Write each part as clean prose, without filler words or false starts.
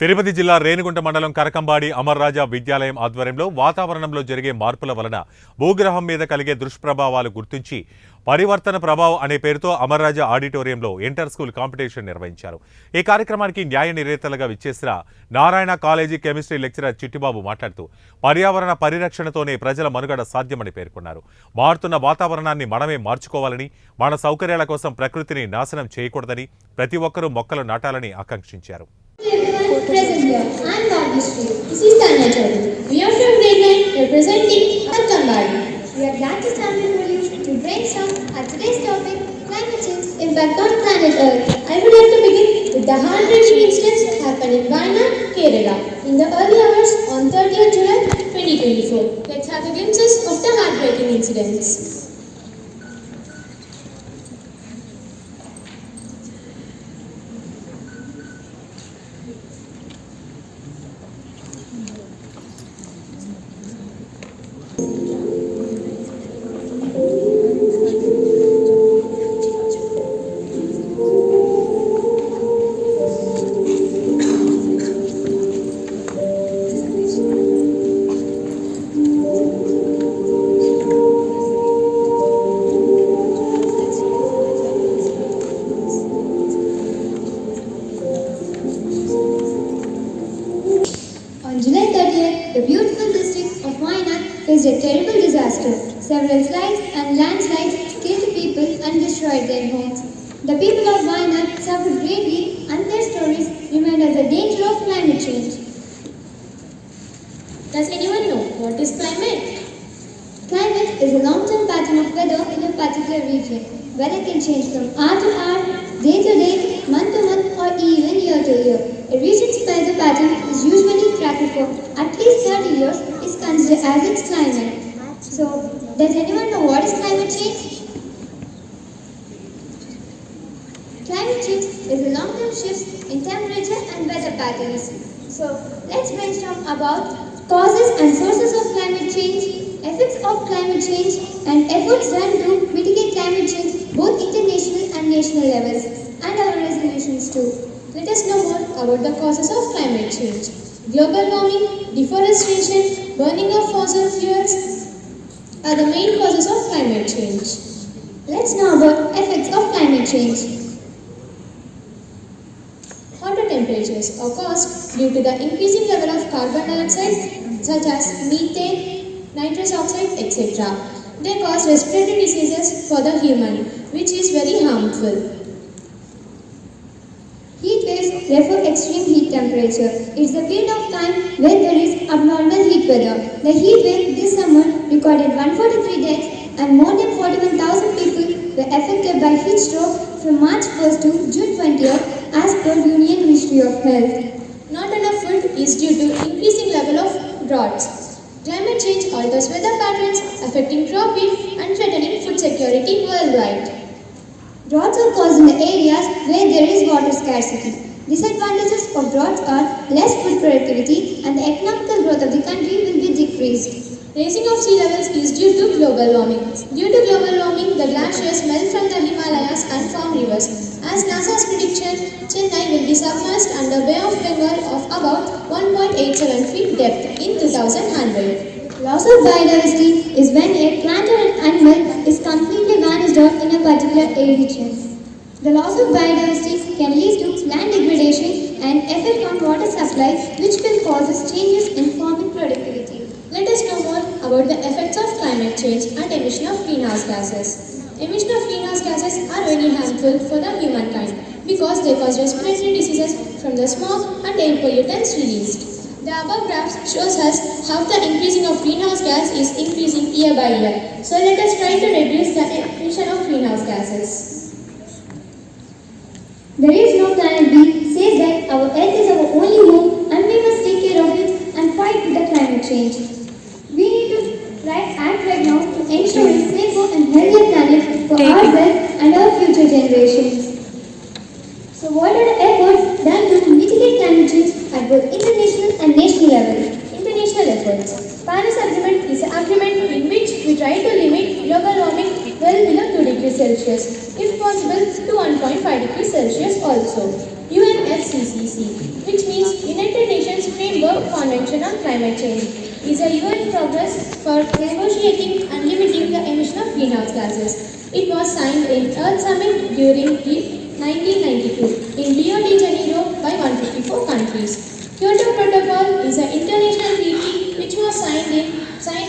తిరుపతి జిల్లా రేణిగుంట మండలం కరకంబాడి అమర్రాజా విద్యాలయం ఆధ్వర్యంలో వాతావరణంలో జరిగే మార్పుల వలన భూగ్రహం మీద కలిగే దుష్ప్రభావాలు గుర్తించి పరివర్తన ప్రభావం అనే పేరుతో అమర్రాజా ఆడిటోరియంలో ఇంటర్ స్కూల్ కాంపిటీషన్ నిర్వహించారు. ఈ కార్యక్రమానికి న్యాయ నిర్ణేతలుగా విచ్చేసిన Narayana college chemistry lecturer Chittibabu మాట్లాడుతూ పర్యావరణ పరిరక్షణతోనే ప్రజల మనుగడ సాధ్యమని పేర్కొన్నారు. మారుతున్న వాతావరణాన్ని మనమే మార్చుకోవాలని, మన సౌకర్యాల కోసం ప్రకృతిని నాశనం చేయకూడదని, ప్రతి ఒక్కరూ మొక్కలు నాటాలని ఆకాంక్షించారు. Present here, I am Bhagyashree. This is Tanya Chaudhary. We are from grade 9 representing Karakkambadi. We are glad to stand before you to brainstorm at today's topic, climate change impact on planet Earth. I would like to begin with the heart-wrenching incidents happened in Wayanad, Kerala, in the early hours on 30th July 2024. Let's have a glimpses of the heartbreaking incidents. On July 30th, the beautiful district of Wayanad faced a terrible disaster. Several slides and landslides killed people and destroyed their homes. The people of Wayanad suffered greatly and their stories remind us the danger of climate change. Does anyone know what is climate? Climate is a long-term pattern of weather in a particular region. Weather can change from hour to hour, day to day, month to month, or even year to year. A region's weather pattern is usually tracked for at least 30 years is considered as its climate. So, does anyone know what is climate change? Climate change is a long-term shift in temperature and weather patterns. So, let's brainstorm about causes and sources of climate change, effects of climate change, and efforts done to mitigate climate change both international and national levels, and our resolutions too. Let us know more about the causes of climate change. Global warming, deforestation, burning of fossil fuels are the main causes of climate change. Let's know about effects of climate change. Hotter temperatures are caused due to the increasing level of carbon dioxide such as methane, nitrous oxide, etc. They cause respiratory diseases for the human, which is very harmful. Heat waves refer extreme heat temperature. It's a period of time where there is abnormal heat weather. The heat wave this summer recorded 143 deaths and more than 41,000 people were affected by heat stroke from March 1st to June 20th as per Union Ministry of Health. Not enough food is due to increasing level of droughts. Climate change alters weather patterns, affecting crop yield and threatening food security worldwide. Droughts are caused in the areas where there is water scarcity. Disadvantages of droughts are less food productivity and the economical growth of the country will be decreased. Raising of sea levels is due to global warming. Due to global warming, the glaciers melt from the Himalayas and form rivers. As NASA's prediction, Chennai will be submerged under Bay of Bengal of about 1.87 feet depth in 2100. Loss of biodiversity is when a plant or an animal is completely vanished out in a particular region. The loss of biodiversity can lead to land degradation and effect on water supply, which will cause changes in farming productivity. Let us know more about the effects of climate change and emission of greenhouse gases. Emission of greenhouse gases are very harmful for the humankind because they cause respiratory diseases from the smoke and air pollutants released. The above graph shows us how the increasing of greenhouse gas is increasing year by year. So let us try to reduce the emission of greenhouse gases. There is no planet B says that our earth is our only home and we must take care of it and fight with the climate change. We need to act right now to ensure a safer and healthier planet for ourselves and our future generations. So what are the efforts done to mitigate climate change at both international and national level? International efforts. Paris Agreement is an agreement in which we try to limit global warming well below 2 degrees Celsius, if possible to 1.5 degrees Celsius also. UNFCCC, which means United Convention on Climate Change is a UN progress for negotiating and limiting the emission of greenhouse gases. It was signed in Earth Summit during 1992 in Rio de Janeiro by 154 countries. Kyoto Protocol is an international treaty which was signed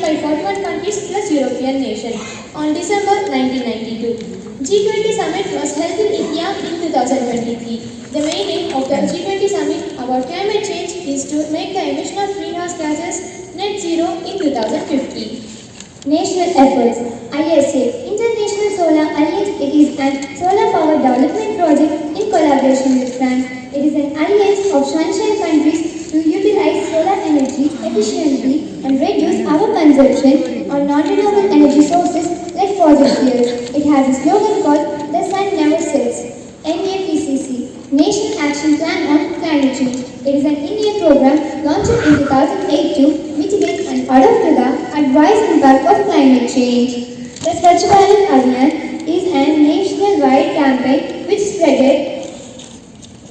by 41 countries plus European nations on December 1992. G20 Summit was held in India in 2023. The main aim of the G20 Summit about climate change is to make the emission of greenhouse gases net zero in 2050. National efforts. ISA, International Solar Alliance. It is an solar power development project in collaboration with France. It is an alliance of sunshine countries to utilize solar energy efficiently and reduce our consumption on non-renewable energy sources like fossil fuels. It has a slogan called "The Sun Never Sets." NAPCC, National Action Plan on Climate Change. It is an India program launched in 2008 to mitigate and adapt to the adverse impact of climate change. The Swachh Bharat Abhiyan is a nationwide campaign which spreaded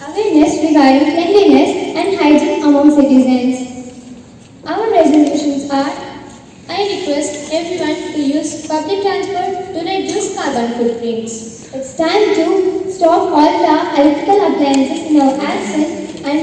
awareness regarding cleanliness and hygiene among citizens. Our resolutions are: I request everyone to use public transport to reduce carbon footprints. It's time to stop all the electrical appliances in our houses and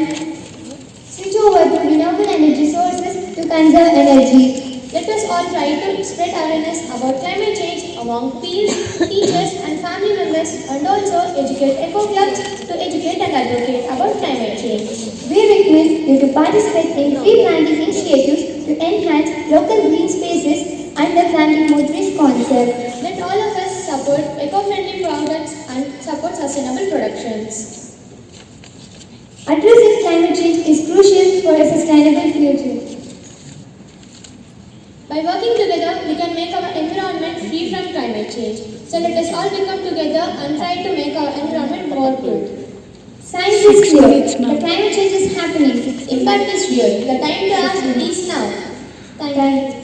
switch over to renewable energy sources to conserve energy. Let us all try to spread awareness about climate change among peers, teachers and family members, and also educate eco clubs to educate and advocate about climate change. We request you to participate in tree planting initiatives to enhance local green spaces under planting more trees concept. Let all of us support eco-friendly products and support sustainable productions. Addressing climate change is crucial for a sustainable future. By working together, we can make our environment free from climate change. So let us all become together and try to make our environment more good. Science is clear. The climate change is happening. Impact is real. The time to act is now. Thank you.